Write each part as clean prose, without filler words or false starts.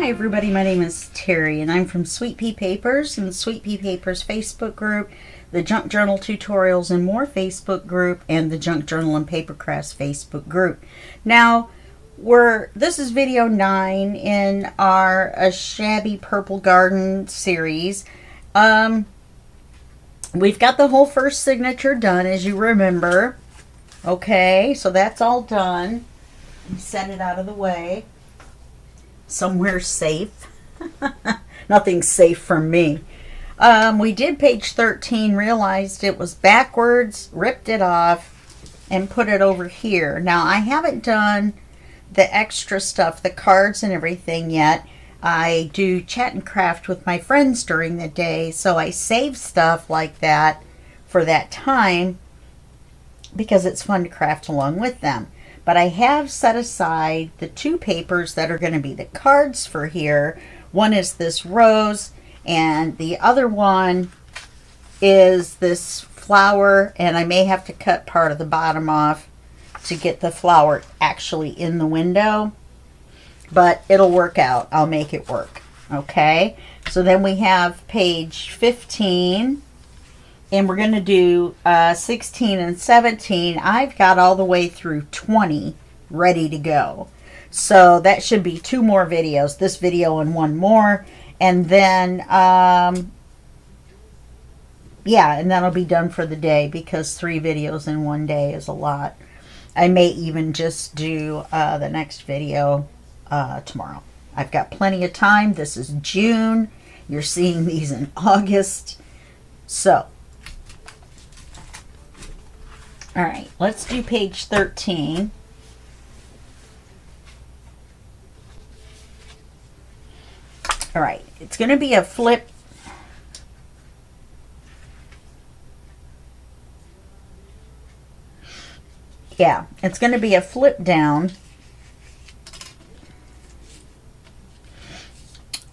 Hi everybody, my name is Terry and I'm from Sweet Pea Papers and the Sweet Pea Papers Facebook group, the Junk Journal Tutorials and More Facebook group, and the Junk Journal and Paper Crafts Facebook group. Now, this is video 9 in our Shabby Purple Garden series. We've got the whole first signature done, as you remember. Okay, so that's all done. Set it out of the way. Somewhere safe. Nothing's safe from me. We did page 13, realized it was backwards, ripped it off, and put it over here. Now, I haven't done the extra stuff, the cards and everything yet. I do chat and craft with my friends during the day, so I save stuff like that for that time because it's fun to craft along with them. But I have set aside the 2 papers that are going to be the cards for here. One is this rose, and the other one is this flower, and I may have to cut part of the bottom off to get the flower actually in the window. But it'll work out. I'll make it work. Okay? So then we have page 15. And we're going to do 16 and 17. I've got all the way through 20 ready to go. So that should be 2 more videos. This video and 1 more. And then, yeah, and that'll be done for the day because 3 videos in 1 day is a lot. I may even just do the next video tomorrow. I've got plenty of time. This is June. You're seeing these in August. So, all right, let's do page 13. All right, it's going to be a flip. Yeah, it's going to be a flip down.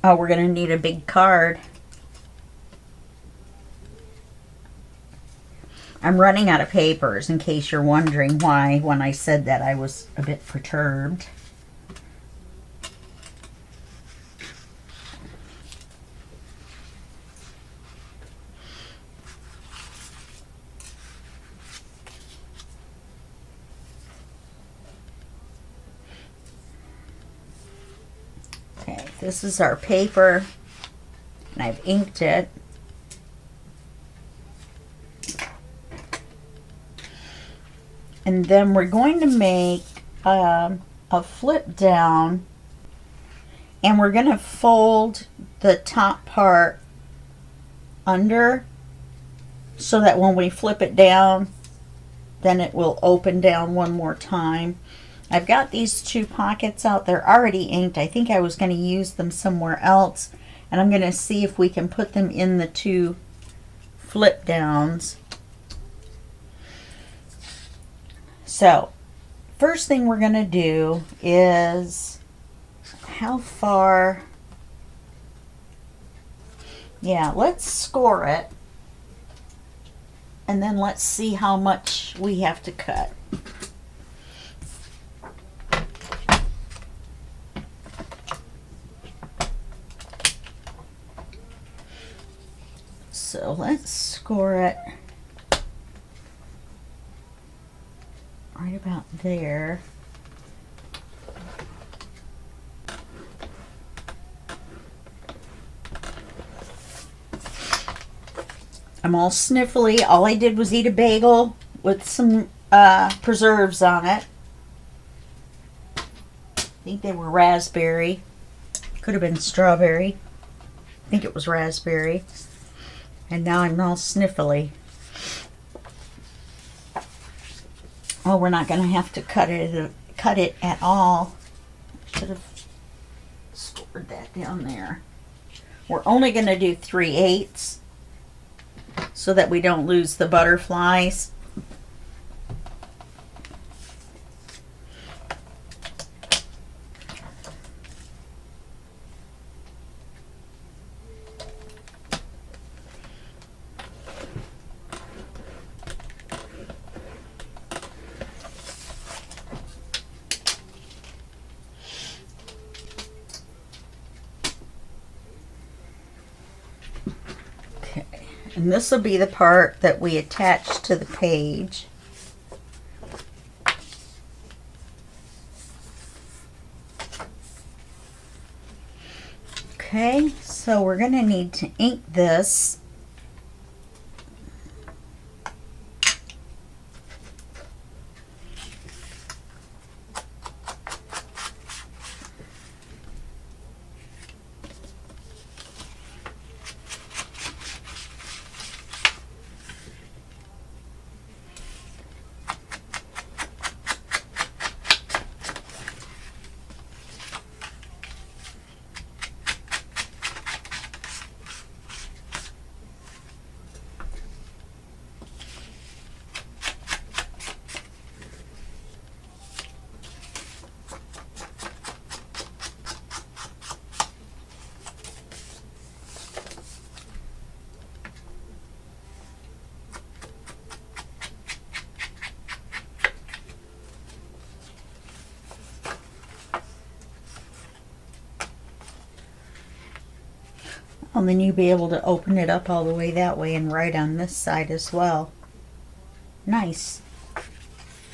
Oh, we're going to need a big card. I'm running out of papers, in case you're wondering why when I said that I was a bit perturbed. Okay, this is our paper, and I've inked it. And then we're going to make a flip down, and we're going to fold the top part under so that when we flip it down, then it will open down one more time. I've got these 2 pockets out. They're already inked. I think I was going to use them somewhere else, and I'm going to see if we can put them in the 2 flip downs. So, first thing we're going to do is how far, yeah, let's score it, and then let's see how much we have to cut. So let's score it right about there. I'm all sniffly. All I did was eat a bagel with some preserves on it. I think they were raspberry. Could have been strawberry. I think it was raspberry. And now I'm all sniffly. Oh, we're not going to have to cut it at all. Should have scored that down there. We're only going to do 3/8 so that we don't lose the butterflies. And this will be the part that we attach to the page. Okay, so we're going to need to ink this. And then you'll be able to open it up all the way that way and write on this side as well. Nice.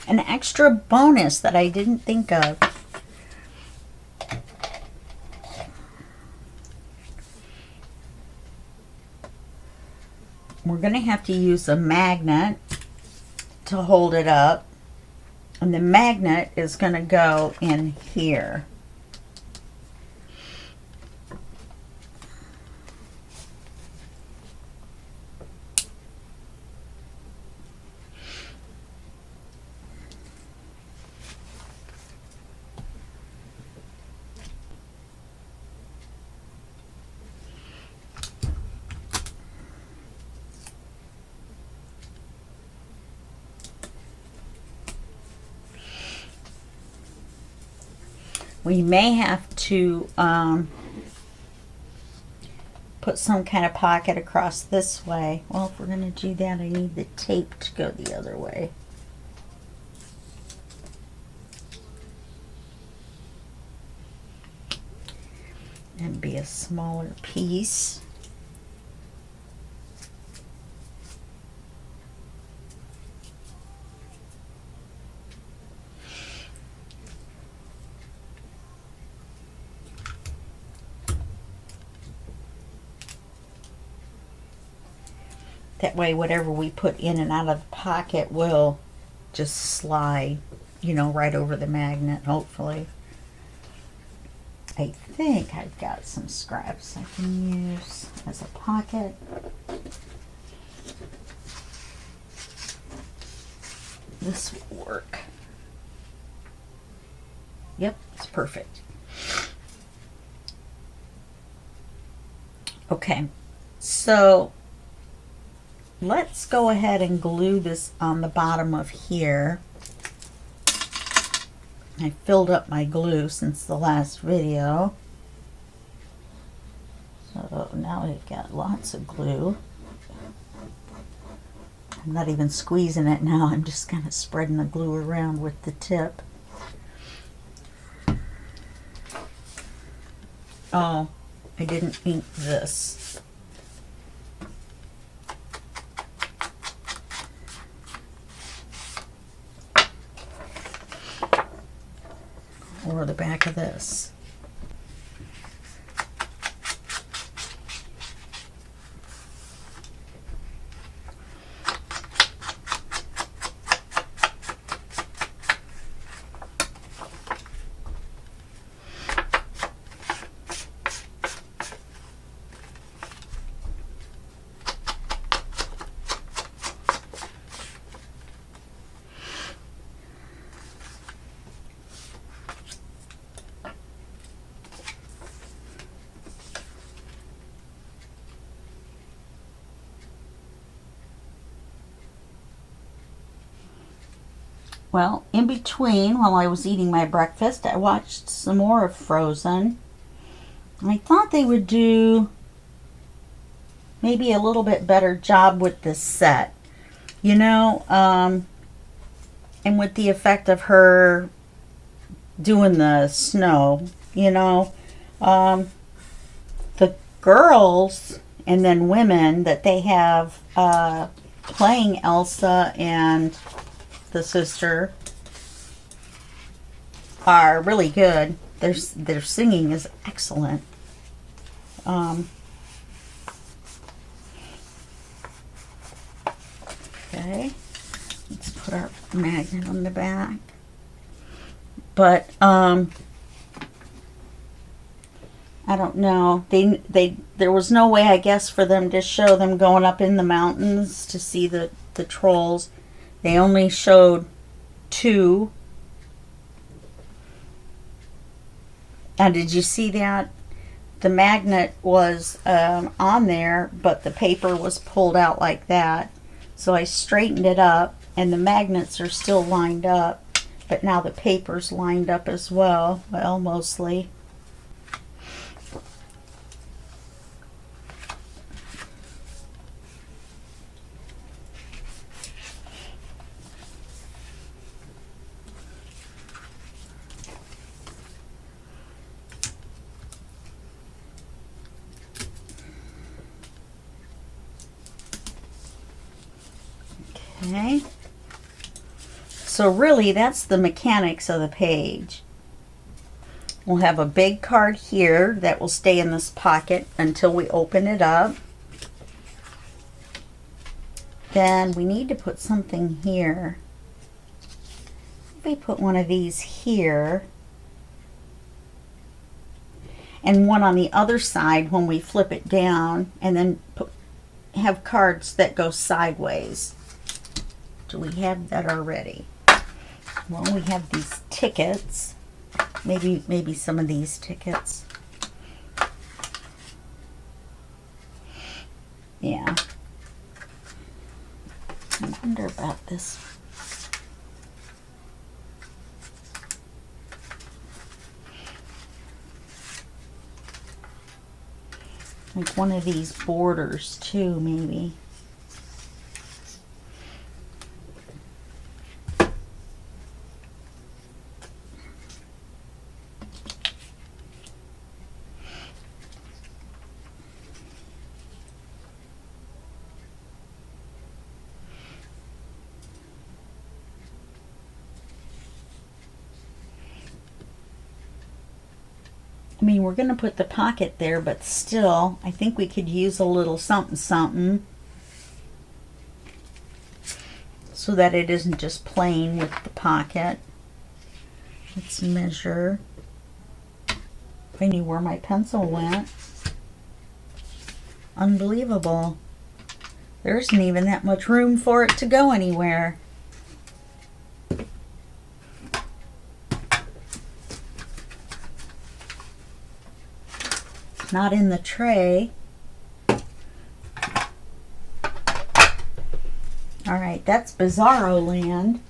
An extra bonus that I didn't think of. We're going to have to use a magnet to hold it up. And the magnet is going to go in here. We may have to put some kind of pocket across this way. Well, if we're going to do that, I need the tape to go the other way. And be a smaller piece. That way, whatever we put in and out of the pocket will just slide, you know, right over the magnet, hopefully. I think I've got some scraps I can use as a pocket. This will work. Yep, it's perfect. Okay, so let's go ahead and glue this on the bottom of here. I filled up my glue since the last video. So now I've got lots of glue. I'm not even squeezing it now. I'm just kind of spreading the glue around with the tip. Oh, I didn't ink this. Or the back of this. Well, in between, while I was eating my breakfast, I watched some more of Frozen. I thought they would do maybe a little bit better job with this set. You know, and with the effect of her doing the snow, you know. The girls and then women that they have playing Elsa and the sister are really good. Their singing is excellent. Okay, let's put our magnet on the back. But I don't know. There was no way, I guess, for them to show them going up in the mountains to see the trolls. They only showed 2. And did you see that? The magnet was on there, but the paper was pulled out like that. So I straightened it up, and the magnets are still lined up, but now the paper's lined up as well. Well, mostly. Okay, so really that's the mechanics of the page. We'll have a big card here that will stay in this pocket until we open it up. Then we need to put something here. If we put one of these here and one on the other side when we flip it down, and then have cards that go sideways. Do we have that already? Well, we have these tickets. Maybe some of these tickets. Yeah. I wonder about this. Like one of these borders too, maybe. I mean, we're going to put the pocket there, but still, I think we could use a little something something so that it isn't just plain with the pocket. Let's measure. If I knew where my pencil went. Unbelievable. There isn't even that much room for it to go anywhere. Not in the tray. All right, that's Bizarro Land.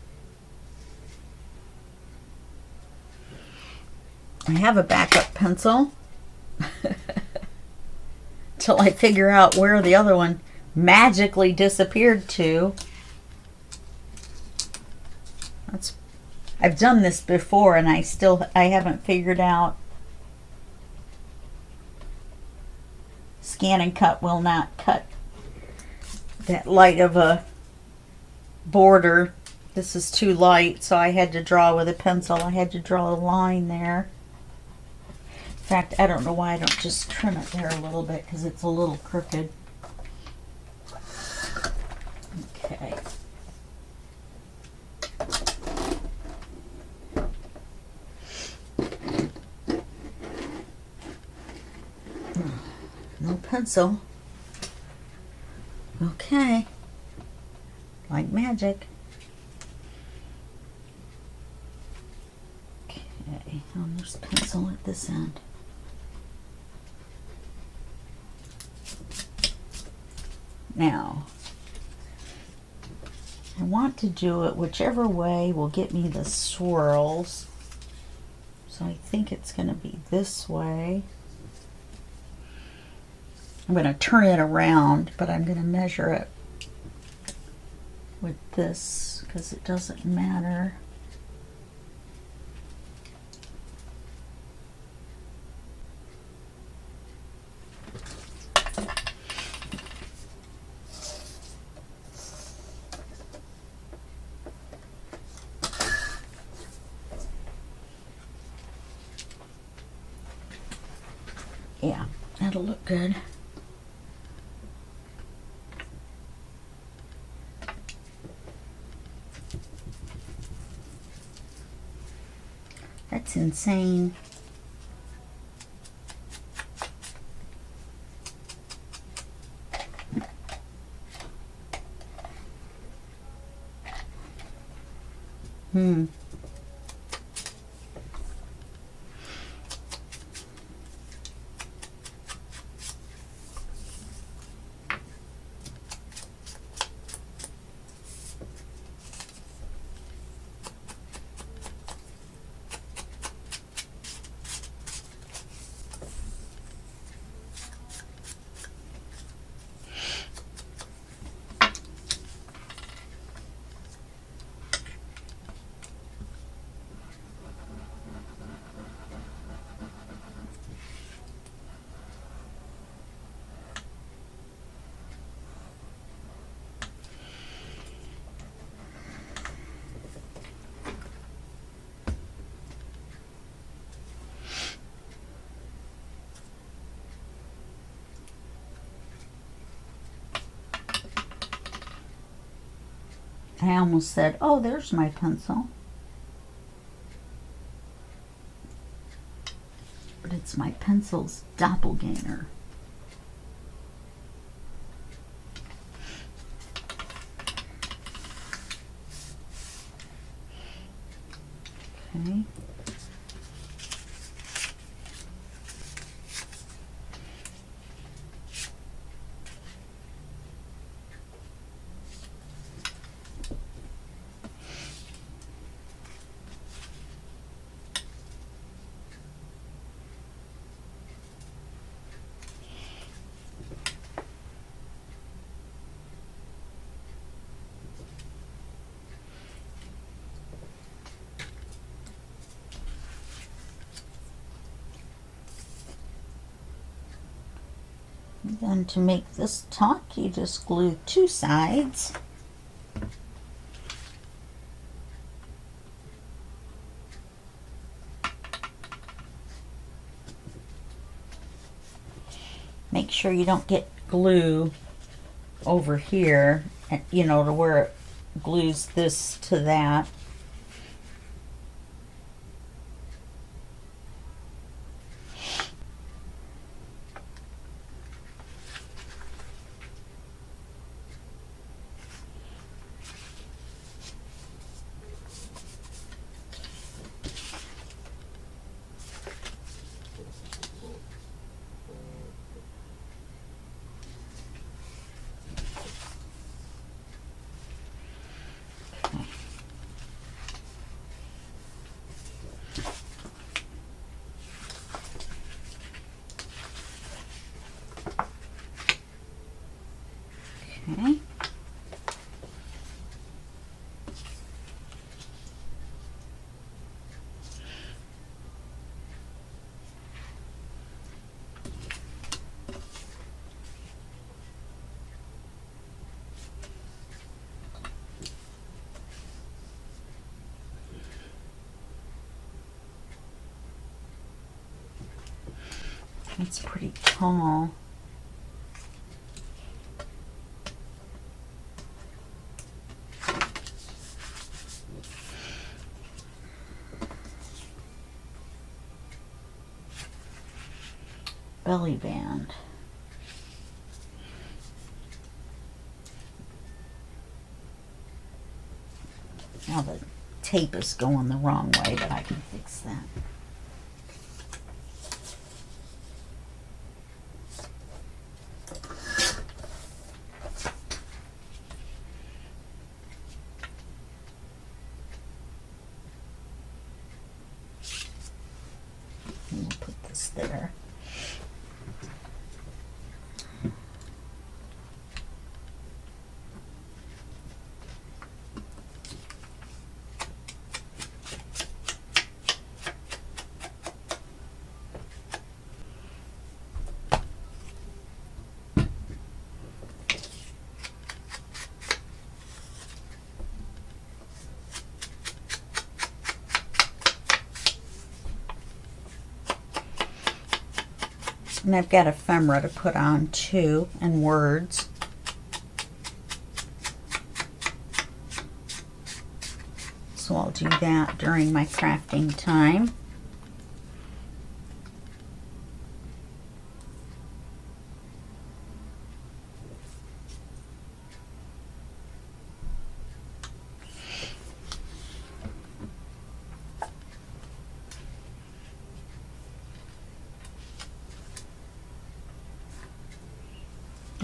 I have a backup pencil till I figure out where the other one magically disappeared to. I've done this before and I haven't figured out. Scan and cut will not cut that light of a border. This is too light, so I had to draw with a pencil. I had to draw a line there. In fact, I don't know why I don't just trim it there a little bit, because it's a little crooked. Okay. No pencil. Okay. Like magic. Okay, and there's pencil at this end. Now, I want to do it whichever way will get me the swirls. So I think it's going to be this way. I'm going to turn it around, but I'm going to measure it with this because it doesn't matter. That'll look good. That's insane. I almost said, oh, there's my pencil. But it's my pencil's doppelganger. Okay. Then to make this tuck, you just glue 2 sides. Make sure you don't get glue over here, you know, to where it glues this to that. Okay. It's pretty tall. Belly band. Now the tape is going the wrong way, but I can fix that. We'll put this there. And I've got ephemera to put on too, and words. So I'll do that during my crafting time.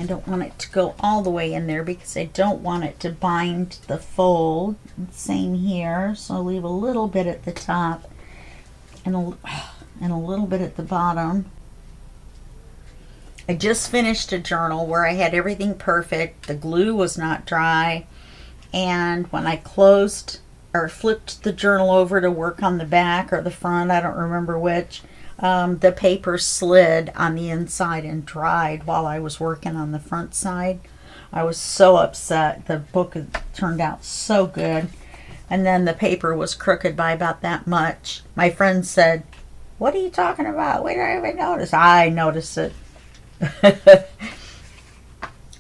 I don't want it to go all the way in there because I don't want it to bind the fold. Same here, so I'll leave a little bit at the top and a little bit at the bottom. I just finished a journal where I had everything perfect. The glue was not dry, and when I closed or flipped the journal over to work on the back or the front, I don't remember which, the paper slid on the inside and dried while I was working on the front side. I was so upset. The book turned out so good, and then the paper was crooked by about that much. My friend said, "What are you talking about? We don't even notice." I noticed it.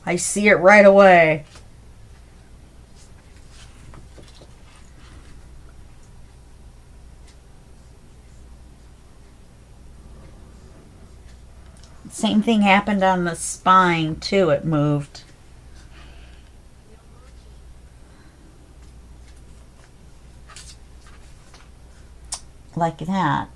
I see it right away. Same thing happened on the spine too. It moved. Like that.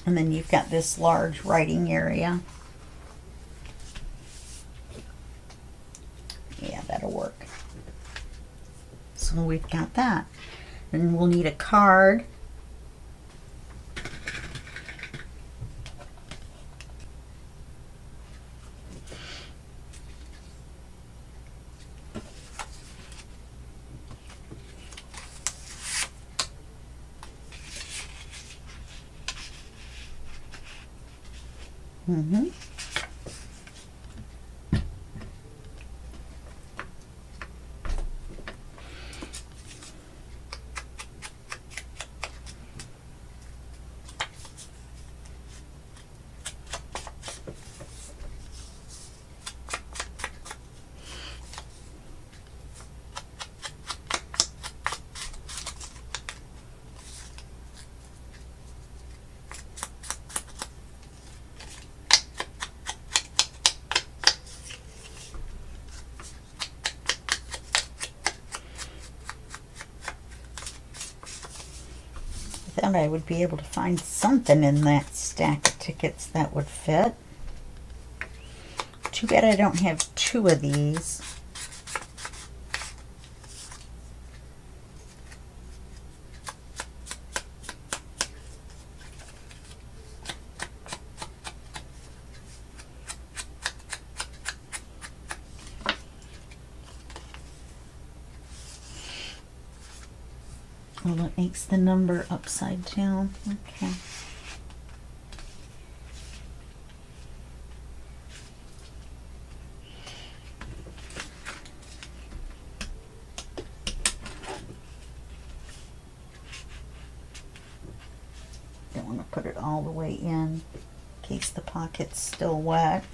And then you've got this large writing area. Yeah, that'll work. So we've got that. And we'll need a card. Mm-hmm. Thought I would be able to find something in that stack of tickets that would fit. Too bad I don't have two of these. Well, it makes the number upside down. Okay. Don't want to put it all the way in case the pocket's still wet.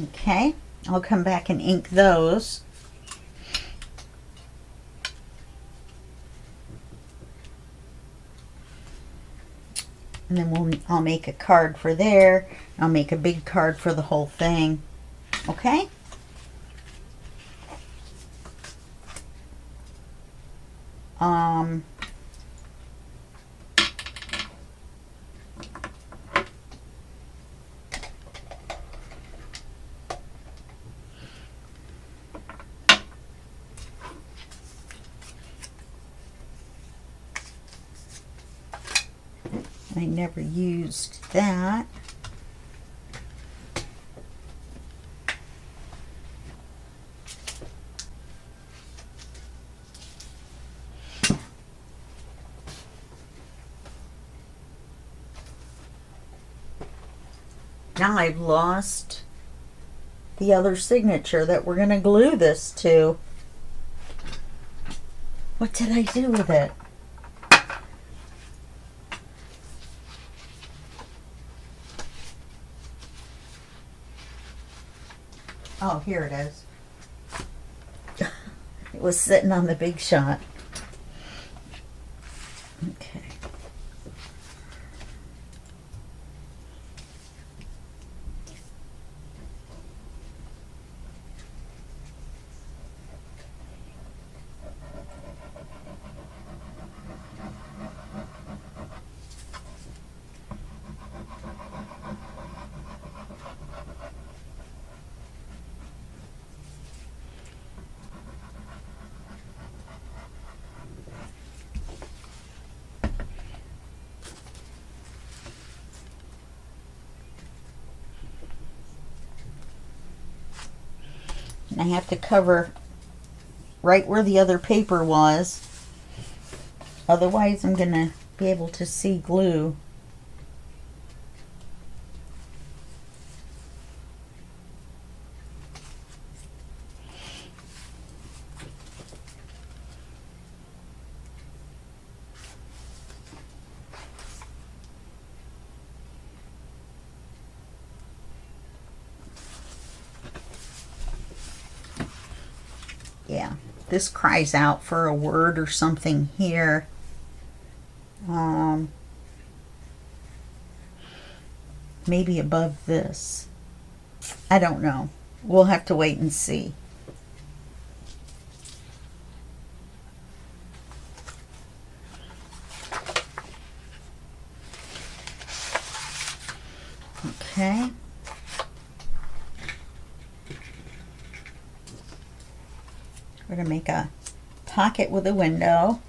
Okay, I'll come back and ink those. And then I'll make a card for there. I'll make a big card for the whole thing. Okay? I never used that. Now I've lost the other signature that we're going to glue this to. What did I do with it? Oh, here it is. It was sitting on the Big Shot. Okay. I have to cover right where the other paper was. Otherwise, I'm going to be able to see glue. Yeah, this cries out for a word or something here. Maybe above this. I don't know. We'll have to wait and see. Okay. We're going to make a pocket with a window.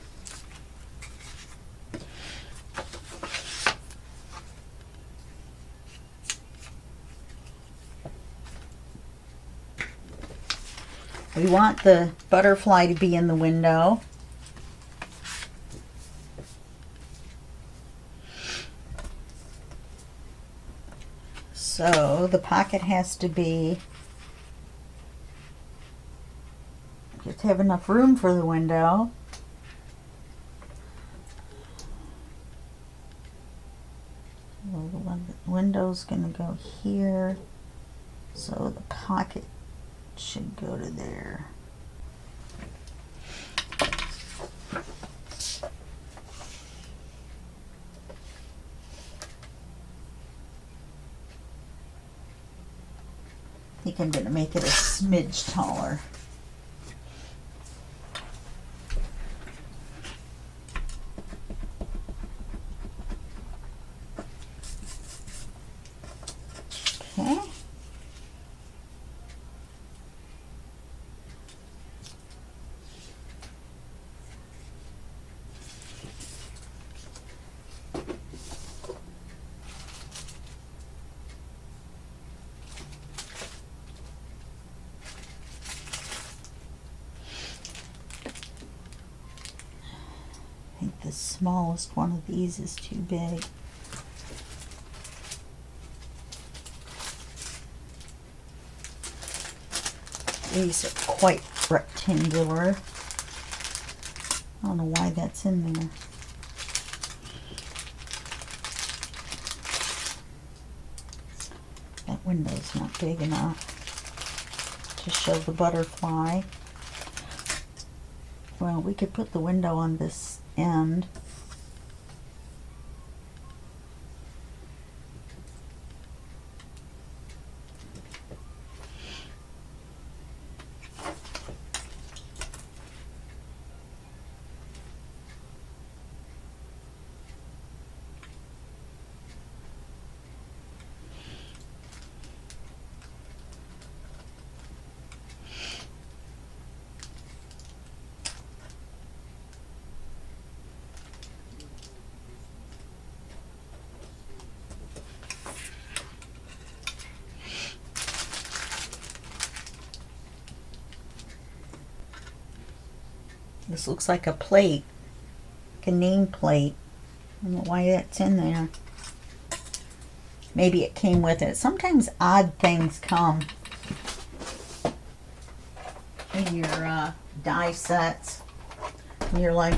We want the butterfly to be in the window. So the pocket has to be, you have to have enough room for the window. Well, the window's going to go here, so the pocket should go to there. I think I'm going to make it a smidge taller. Okay. I think the smallest one of these is too big. These are quite rectangular. I don't know why that's in there. That window's not big enough to show the butterfly. Well, we could put the window on this end. This looks like a plate, like a name plate. I don't know why that's in there. Maybe it came with it. Sometimes odd things come in your die sets. And you're like,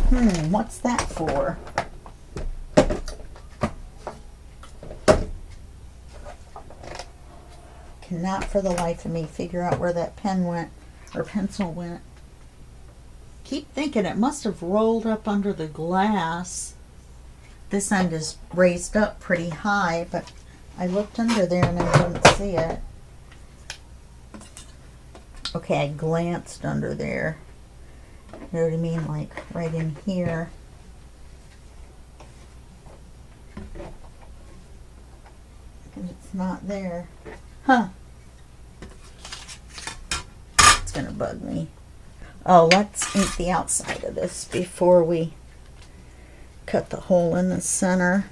what's that for? Cannot for the life of me figure out where that pen went, or pencil went. Keep thinking it must have rolled up under the glass. This end is raised up pretty high, but I looked under there and I didn't see it. Okay, I glanced under there. You know what I mean? Like right in here. And it's not there. Huh. It's gonna bug me. Oh, let's ink the outside of this before we cut the hole in the center.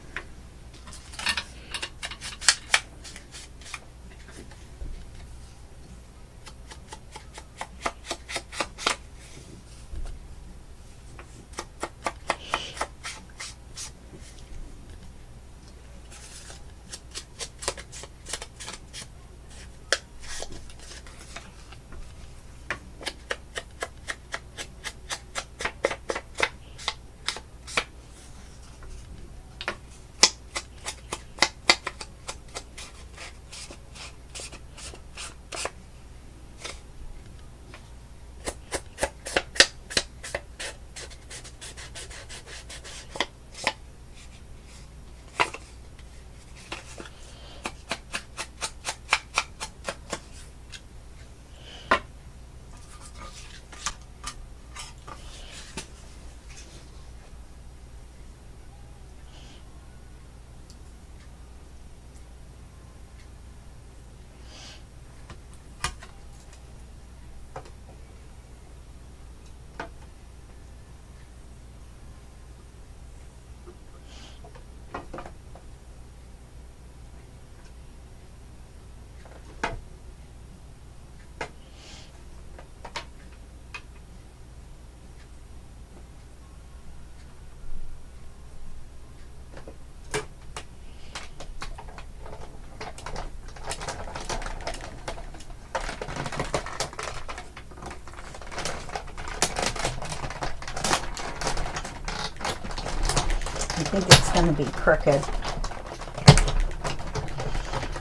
I think it's going to be crooked.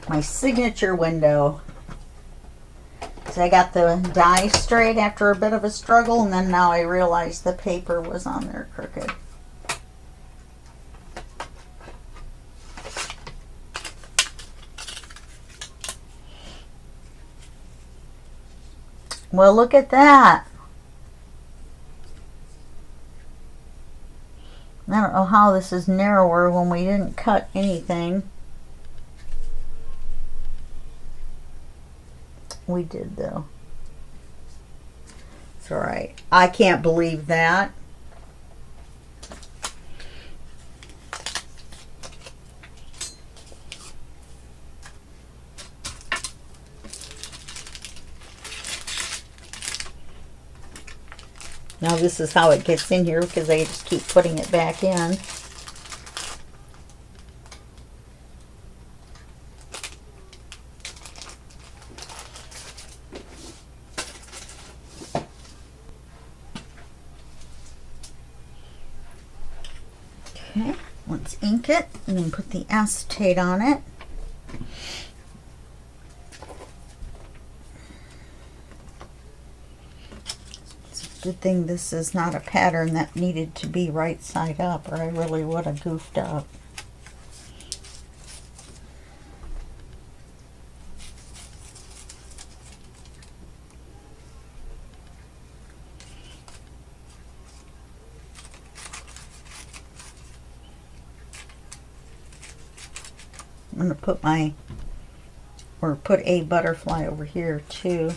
My signature window. So I got the die straight after a bit of a struggle, and then now I realize the paper was on there crooked. Well, look at that. I don't know how this is narrower when we didn't cut anything. We did though. It's alright. I can't believe that. Now this is how it gets in here because I just keep putting it back in. Okay, let's ink it and then put the acetate on it. Good thing this is not a pattern that needed to be right side up, or I really would have goofed up. I'm going to put put a butterfly over here too.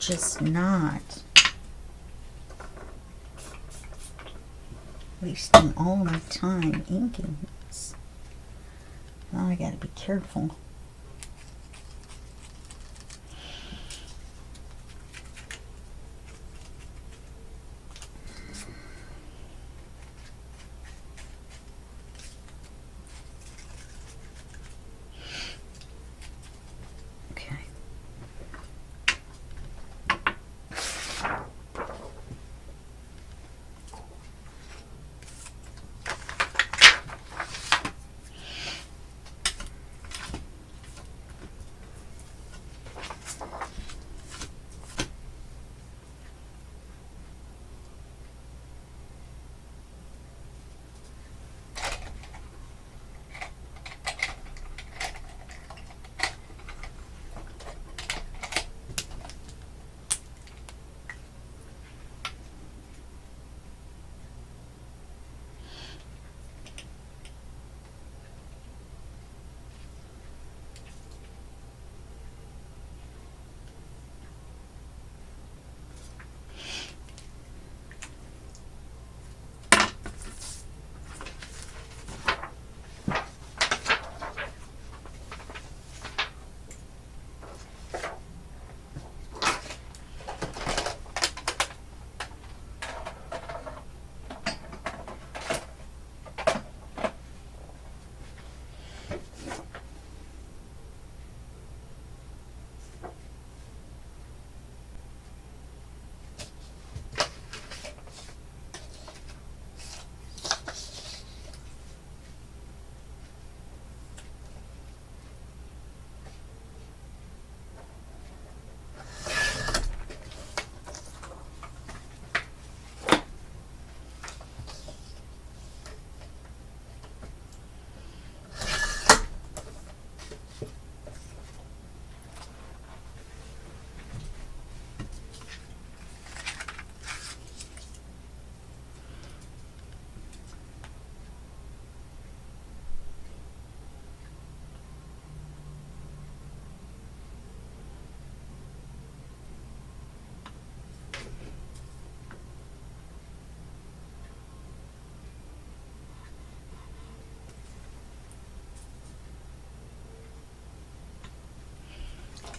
just not. Wasting all my time inking this. Now I gotta be careful.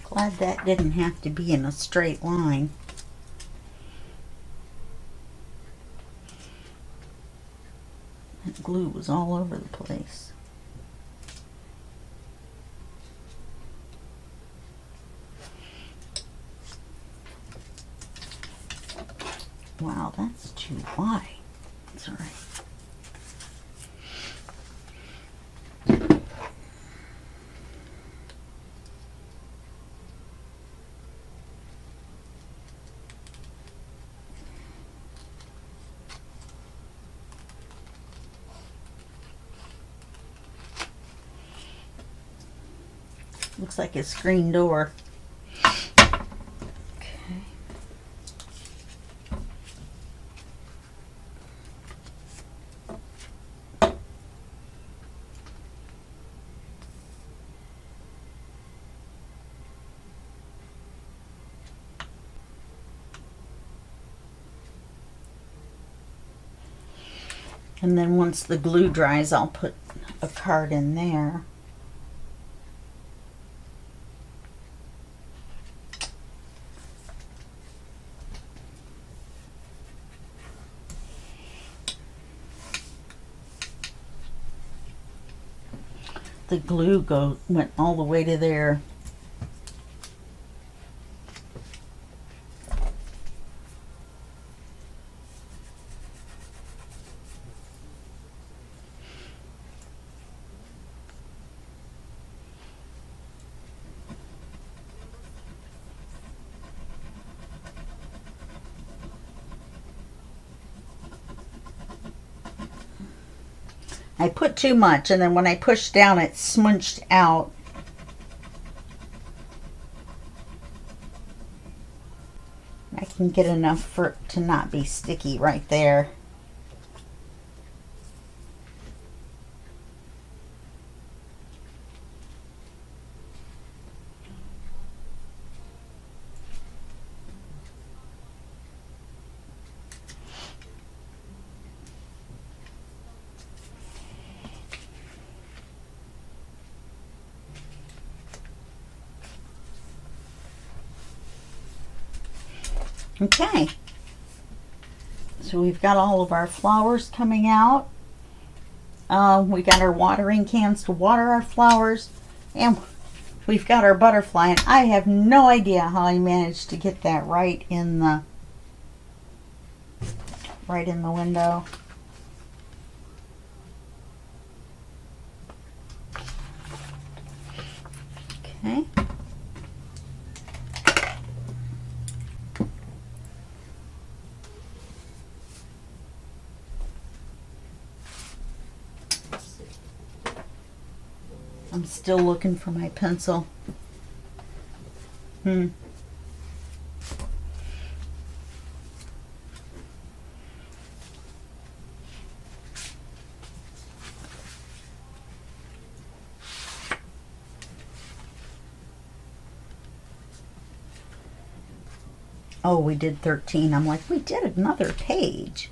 Glad that didn't have to be in a straight line. That glue was all over the place. Wow, that's too wide. That's all right. Looks like a screen door. Okay. And then once the glue dries, I'll put a card in there. The glue went all the way to there. I put too much, and then when I pushed down, it smunched out. I can get enough for it to not be sticky right there. Okay. So we've got all of our flowers coming out. We got our watering cans to water our flowers. And we've got our butterfly. And I have no idea how I managed to get that right in the window. Okay. I'm still looking for my pencil. Oh, we did 13. I'm like, we did another page.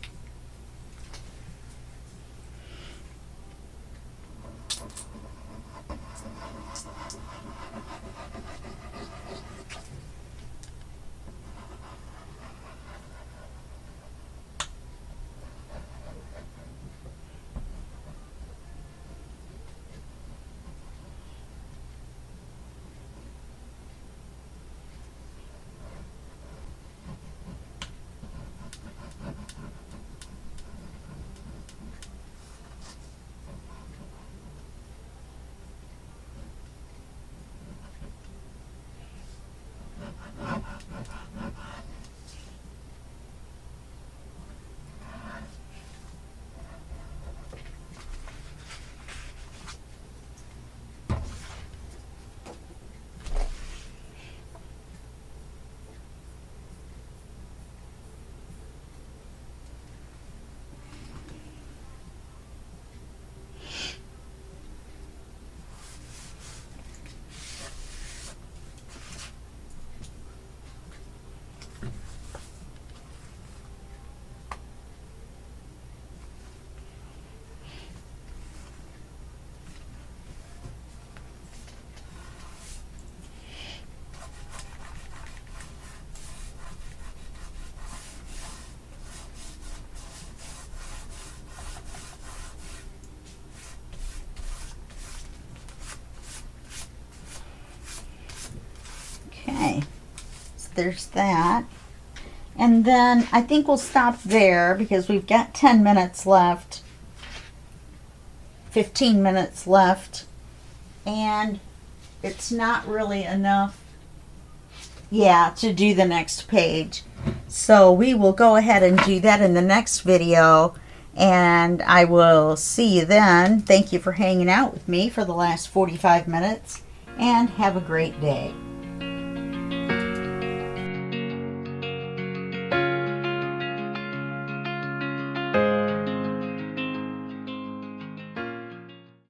Okay, so there's that. And then I think we'll stop there because we've got 10 minutes left, 15 minutes left, and it's not really enough, to do the next page. So we will go ahead and do that in the next video, and I will see you then. Thank you for hanging out with me for the last 45 minutes, and have a great day.